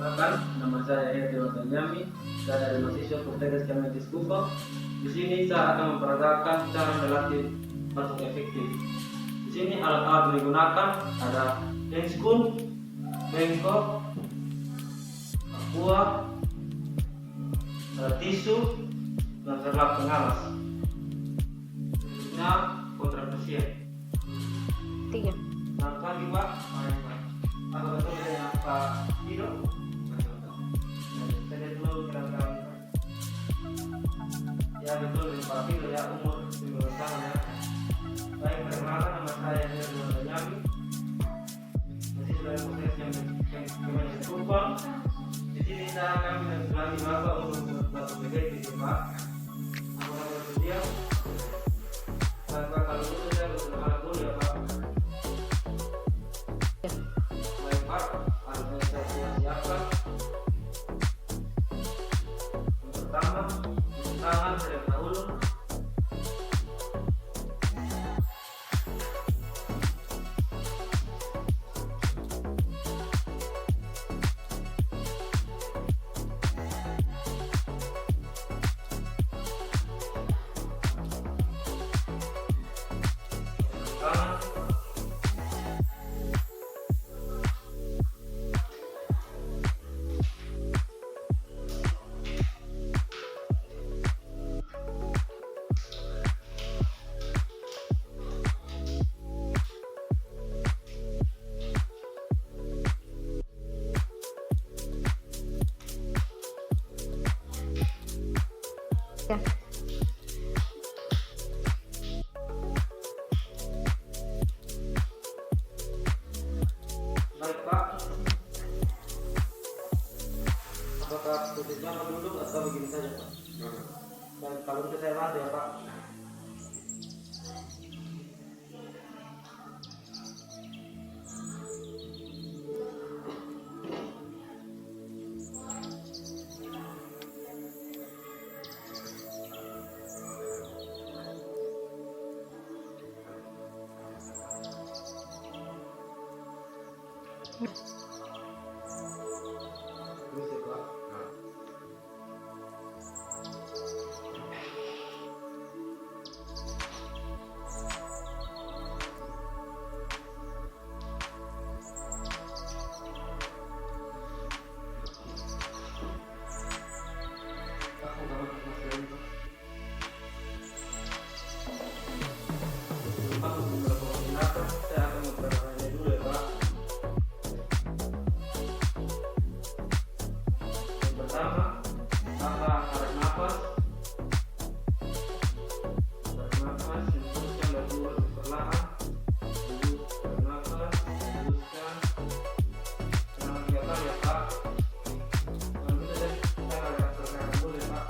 Perkenalkan, nama saya Hedi Watanyami. Saya dari mahasiswa Poltekkes Kementerian Kupang. Di sini saya akan memperagakan cara melatih batuk efektif. Di sini alat-alat yang digunakan ada handscoon, bengkok, aqua, tisu, dan serbuk pengalas. Berikutnya kontrapasien. 3. Selamat pagi Pak. Apa betul yang Pak Tino? Saya dulu kira-kira. Ya betul Pak Tino ya, umur 15 tahun ya. Baik, perkenalkan nama saya Hedi Watanyami. Masih dari Poltekkes Kementerian Kupang. Di sini saya akan melatih Bapak untuk batuk efektif ya Pak. Aku akan bersedia. Tanpa kalau itu saya berkenalan dulu ya Pak. Baik Pak, alatnya saya siapkan. Yang pertama, cuci tangan terlebih dahulu. Tangan. Ya. Baik Pak, apakah posisinya mau duduk atau begini saja Pak? Baik, kalau itu saya bantu ya Pak. Terus ya Pak. Aku nggak mau masuk lagi Pak. Pak, untuk beberapa koordinator, saya akan memperagakannya dulu ya Pak. Yang pertama, tata tarik nafas. Tarik nafas, hembuskan dan keluar perlahan. Tarik nafas, hembuskan. Jangan 3 kali ya Pak. Kalau gitu saya akan peragakan dulu ya Pak.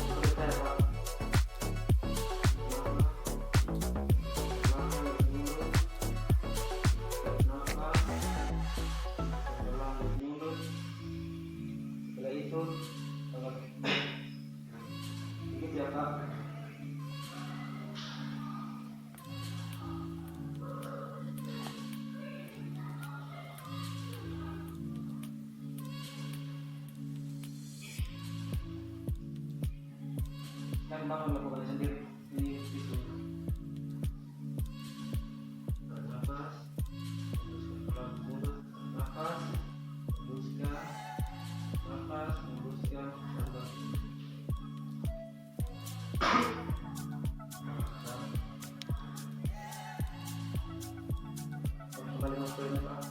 Terus saya Pak. Setelah itu sedikit ya Pak. Kan Bapak melakukan sendiri di situ. Tarik nafas, hembuskan pelan mulut, nafas, hembuskan, nafas, hembuskan, nafas. Kembali masuk ini Pak.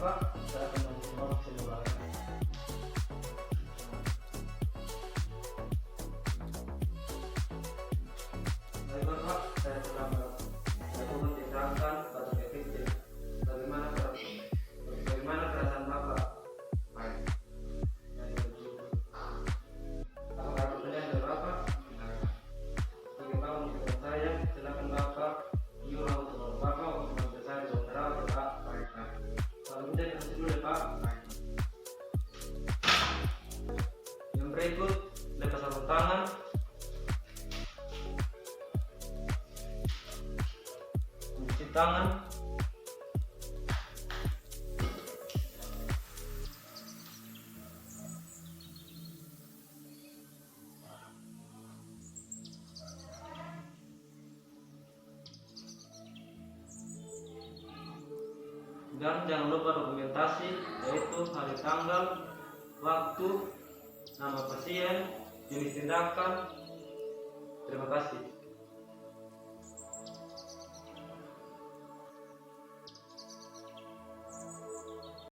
Pak, saya akan mencoba semuanya. Baik Pak, saya telah melakukan tindakan tangan. Dan jangan lupa dokumentasi, yaitu hari tanggal, waktu, nama pasien, jenis tindakan. Terima kasih.